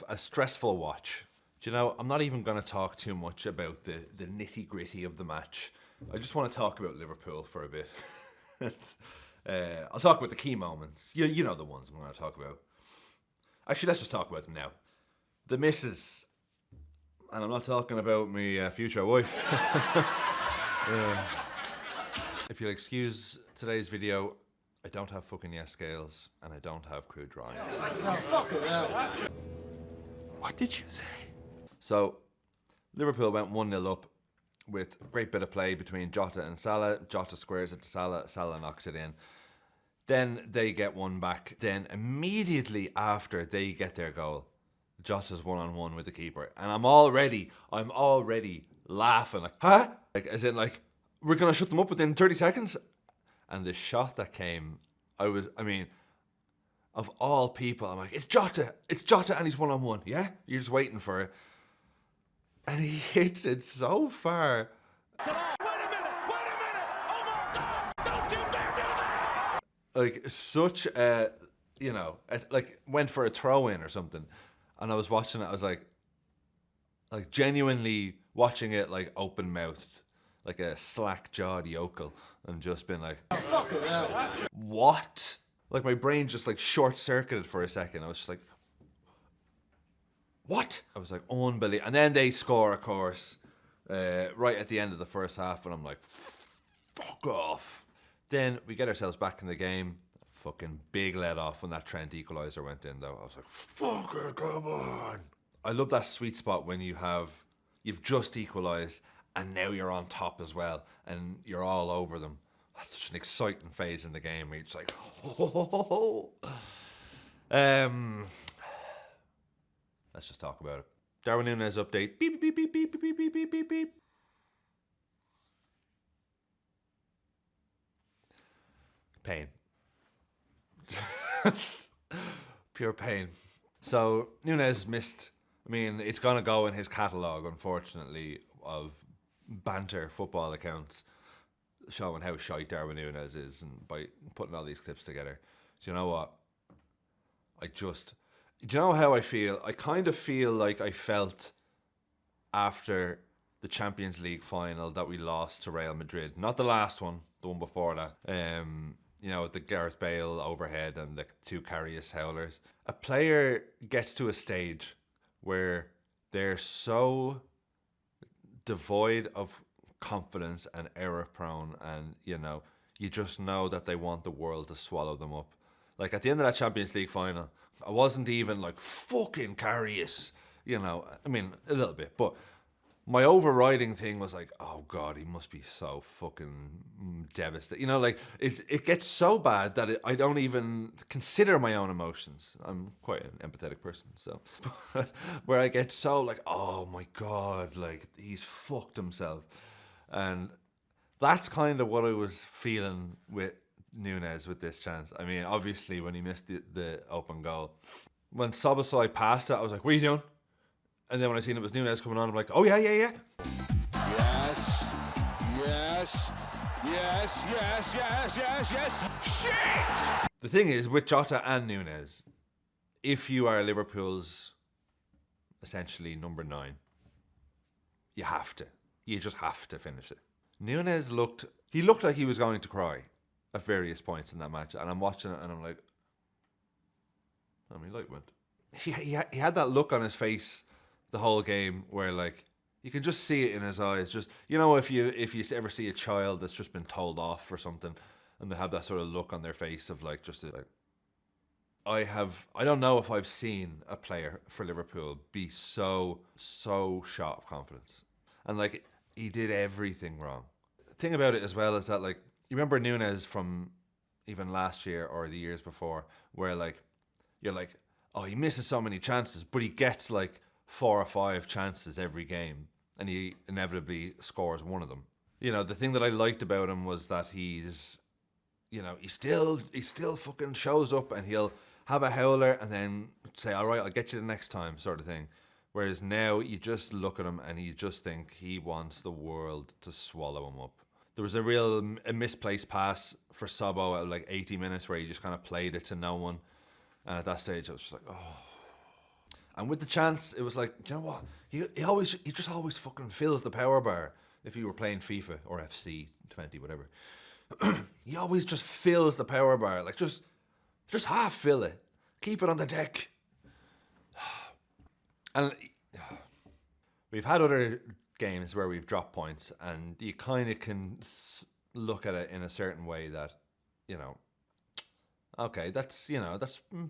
A stressful watch. Do you know, I'm not even going to talk too much about the nitty gritty of the match. I just want to talk about Liverpool for a bit. I'll talk about the key moments. You know the ones I'm going to talk about. Actually, let's just talk about them now. The misses. And I'm not talking about my future wife. If you'll excuse today's video, I don't have fucking yes scales and I don't have crude drawings. Oh, fuck it out. What did you say? So, Liverpool went 1-0 up with a great bit of play between Jota and Salah. Jota squares it to Salah. Salah knocks it in. Then they get one back. Then immediately after they get their goal, Jota's one-on-one with the keeper. And I'm already laughing. Like, huh? Like, as in, like, we're going to shut them up within 30 seconds? And the shot that came, of all people, I'm like, it's Jota and he's one-on-one, yeah? You're just waiting for it. And he hits it so far. Wait a minute! Oh my God! Don't you dare do that! Like, such a, like, went for a throw-in or something. And I was watching it, I was like genuinely watching it, like, open-mouthed, like a slack-jawed yokel, and just been like, Oh, fuck it out. what? Like, my brain just, like, short-circuited for a second. I was just like, what? I was like, unbelievable. And then they score, of course, right at the end of the first half, and I'm like, fuck off. Then we get ourselves back in the game. Fucking big let off when that Trent equaliser went in, though. I was like, fuck it, come on. I love that sweet spot when you've just equalised, and now you're on top as well, and you're all over them. That's such an exciting phase in the game where you're just like, oh. Let's just talk about it. Darwin Nunez update. Beep, beep, beep, beep, beep, beep, beep, beep, beep, beep. Pain. Pure pain. So, Nunez missed, it's going to go in his catalogue, unfortunately, of banter football accounts showing how shite Darwin Nunez is, and by putting all these clips together. Do you know what? Do you know how I feel? I kind of feel like I felt after the Champions League final that we lost to Real Madrid. Not the last one, the one before that. The Gareth Bale overhead and the two Karius howlers. A player gets to a stage where they're so devoid of confidence and error prone, and you just know that they want the world to swallow them up. Like, at the end of that Champions League final, I wasn't even like, fucking Karius, a little bit, but my overriding thing was like, oh God, he must be so fucking devastated. It gets so bad that I don't even consider my own emotions. I'm quite an empathetic person, so where I get so like, oh my God, like, he's fucked himself. And that's kind of what I was feeling with Nunez with this chance. Obviously when he missed the open goal, when Szoboszlai passed it, I was like, what are you doing? And then when I seen it was Nunez coming on, I'm like, oh yeah. Yes. Shit! The thing is, with Jota and Nunez, if you are Liverpool's essentially number 9, you just have to finish it. Nunez looked like he was going to cry at various points in that match, and I'm watching it and I'm like, light went. He had that look on his face the whole game where, like, you can just see it in his eyes. Just, if you ever see a child that's just been told off for something and they have that sort of look on their face of like, just like, I don't know if I've seen a player for Liverpool be so shot of confidence. And like, he did everything wrong. The thing about it as well is that, like, you remember Nunez from even last year or the years before, where like, you're like, oh, he misses so many chances, but he gets like 4 or 5 chances every game, and he inevitably scores one of them. The thing that I liked about him was that he's, he still fucking shows up, and he'll have a howler and then say, all right, I'll get you the next time, sort of thing. Whereas now you just look at him and you just think he wants the world to swallow him up. There was a misplaced pass for Sobo at like 80 minutes where he just kind of played it to no one. And at that stage, I was just like, oh. And with the chance, it was like, do you know what? He just always fucking fills the power bar. If you were playing FIFA or FC 20, whatever, he always just fills the power bar. Like just half fill it. Keep it on the deck. And we've had other games where we've dropped points, and you kind of can look at it in a certain way that, you know, okay, that's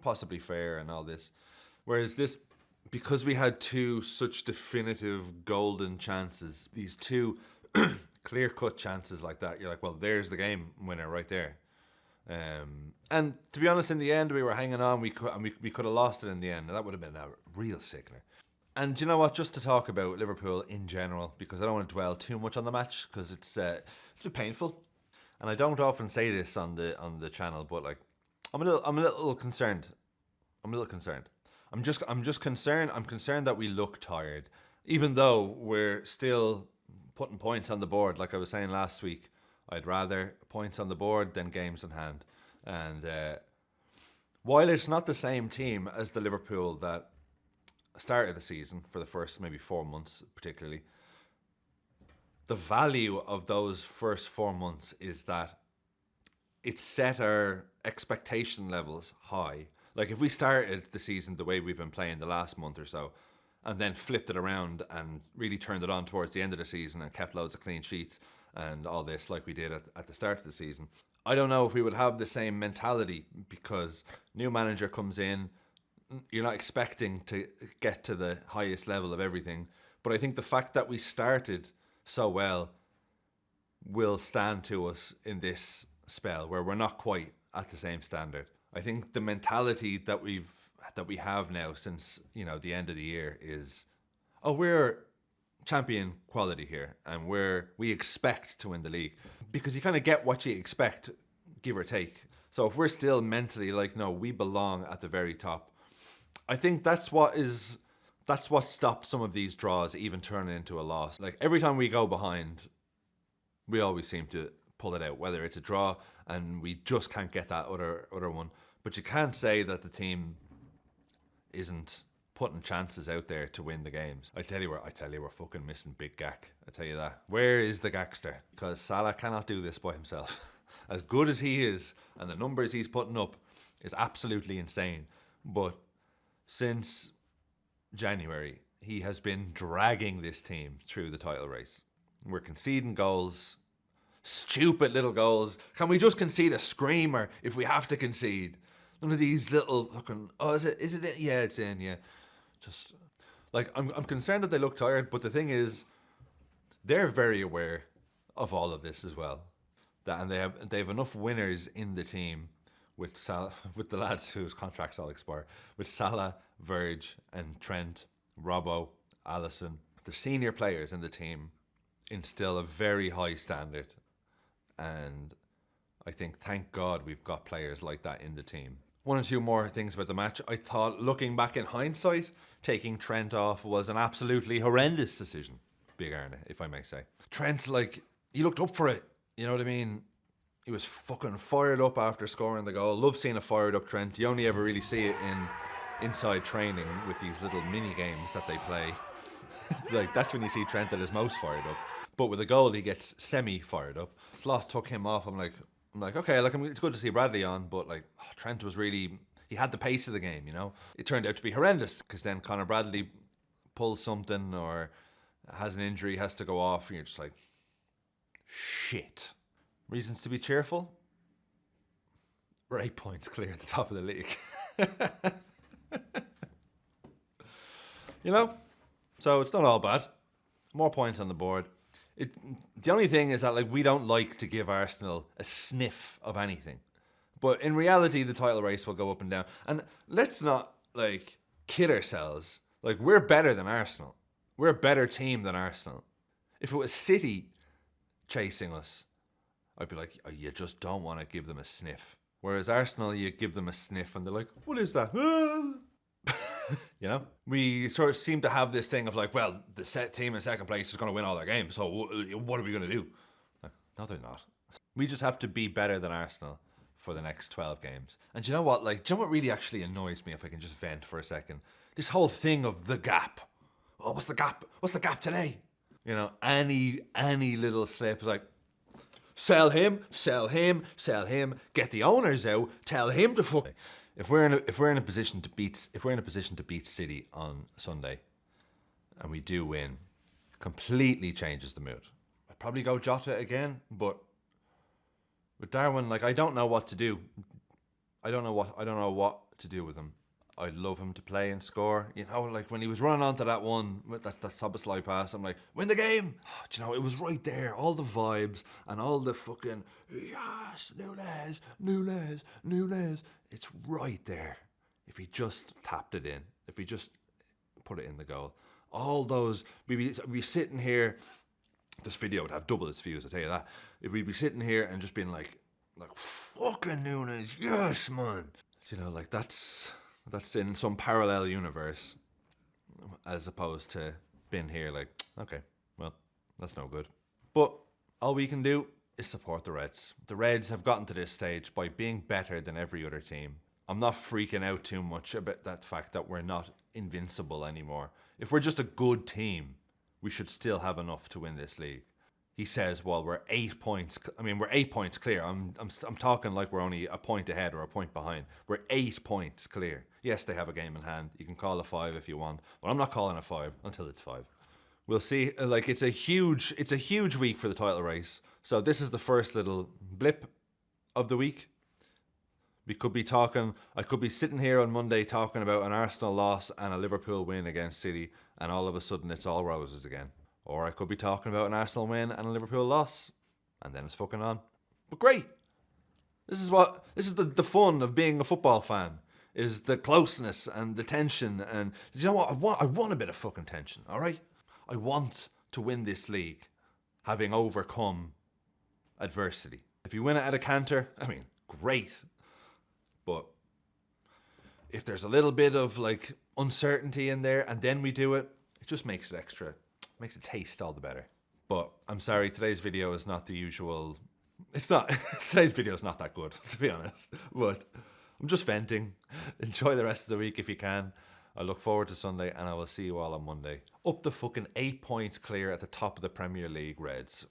possibly fair and all this. Whereas this, because we had two such definitive golden chances, these two clear-cut chances like that, you're like, well, there's the game winner right there. And to be honest, in the end, we were hanging on. We could have lost it in the end. That would have been a real sickener. And you know what? Just to talk about Liverpool in general, because I don't want to dwell too much on the match, because it's a bit painful. And I don't often say this on the channel, but like, I'm a little concerned. I'm just concerned. I'm concerned that we look tired, even though we're still putting points on the board. Like I was saying last week, I'd rather points on the board than games in hand. And while it's not the same team as the Liverpool that started the season for the first maybe 4 months particularly, the value of those first 4 months is that it set our expectation levels high. Like if we started the season the way we've been playing the last month or so, and then flipped it around and really turned it on towards the end of the season and kept loads of clean sheets and all this like we did at the start of the season, I don't know if we would have the same mentality, because new manager comes in, you're not expecting to get to the highest level of everything. But I think the fact that we started so well will stand to us in this spell where we're not quite at the same standard. I think the mentality that we have now since, you know, the end of the year is, oh, we're champion quality here and we expect to win the league, because you kind of get what you expect, give or take. So if we're still mentally like, no, we belong at the very top, I think that's what stopped some of these draws even turning into a loss. Like every time we go behind, we always seem to pull it out, whether it's a draw and we just can't get that other one. But you can't say that the team isn't putting chances out there to win the games. I tell you, we're fucking missing Big Gak. I tell you that. Where is the Gakster? Because Salah cannot do this by himself. As good as he is, and the numbers he's putting up is absolutely insane. But since January, he has been dragging this team through the title race. We're conceding goals, stupid little goals. Can we just concede a screamer if we have to concede? None of these little fucking, oh, is it? Yeah, it's in, yeah. Just, like, I'm concerned that they look tired, but the thing is, they're very aware of all of this as well. And they have enough winners in the team with the lads whose contracts all expire, with Salah, Verge and Trent, Robbo, Alisson. The senior players in the team instill a very high standard, and I think, thank God, we've got players like that in the team. One or two more things about the match. I thought, looking back in hindsight, taking Trent off was an absolutely horrendous decision. Big Arne, if I may say. Trent, like, he looked up for it. You know what I mean? He was fucking fired up after scoring the goal. Love seeing a fired up Trent. You only ever really see it in inside training with these little mini games that they play. Like, that's when you see Trent at his most fired up. But with a goal, he gets semi fired up. Slot took him off. I'm like, okay, like, it's good to see Bradley on, but like, Trent was really, he had the pace of the game, you know. It turned out to be horrendous, because then Conor Bradley pulls something or has an injury, has to go off, and you're just like, shit. Reasons to be cheerful? We're 8 points clear at the top of the league. You know? So it's not all bad. More points on the board. The only thing is that, like, we don't like to give Arsenal a sniff of anything. But in reality, the title race will go up and down. And let's not, like, kid ourselves. Like, we're better than Arsenal. We're a better team than Arsenal. If it was City chasing us, I'd be like, oh, you just don't want to give them a sniff. Whereas Arsenal, you give them a sniff and they're like, what is that? You know? We sort of seem to have this thing of like, well, the set team in second place is going to win all their games, so what are we going to do? No, they're not. We just have to be better than Arsenal for the next 12 games. And do you know what? Like, do you know what really actually annoys me, if I can just vent for a second? This whole thing of the gap. Oh, what's the gap? What's the gap today? You know, any little slip, like, sell him, sell him, sell him, get the owners out, tell him to fuck. If we're in a position to beat City on Sunday, and we do win, completely changes the mood. I'd probably go Jota again, but with Darwin, like, I don't know what to do. I don't know what to do with him. I'd love him to play and score. You know, like when he was running onto that one, that Szoboszlai pass, I'm like, win the game. Oh, do you know, it was right there. All the vibes and all the fucking, yes, Nunez. It's right there. If he just tapped it in, if he just put it in the goal. All those, we'd be sitting here, this video would have double its views, I'll tell you that. If we'd be sitting here and just being like fucking Nunez, yes, man. You know, like that's in some parallel universe, as opposed to being here like, okay, well, that's no good. But all we can do is support the Reds. The Reds have gotten to this stage by being better than every other team. I'm not freaking out too much about that fact that we're not invincible anymore. If we're just a good team, we should still have enough to win this league. He says, well, we're 8 points. I mean, we're 8 points clear. I'm talking like we're only a point ahead or a point behind. We're 8 points clear. Yes, they have a game in hand. You can call a 5 if you want, but I'm not calling a 5 until it's 5. We'll see. Like, it's a huge week for the title race. So this is the first little blip of the week. I could be sitting here on Monday talking about an Arsenal loss and a Liverpool win against City, and all of a sudden it's all roses again. Or I could be talking about an Arsenal win and a Liverpool loss, and then it's fucking on. But great. This is the fun of being a football fan, is the closeness and the tension. And you know what? I want a bit of fucking tension, all right? I want to win this league, having overcome adversity. If you win it at a canter, I mean, great. But if there's a little bit of like uncertainty in there and then we do it, it just makes it taste all the better. But I'm sorry, today's video is not the usual. Today's video is not that good, to be honest. But I'm just venting. Enjoy the rest of the week if you can. I look forward to Sunday, and I will see you all on Monday. Up the fucking 8 points clear at the top of the Premier League, Reds.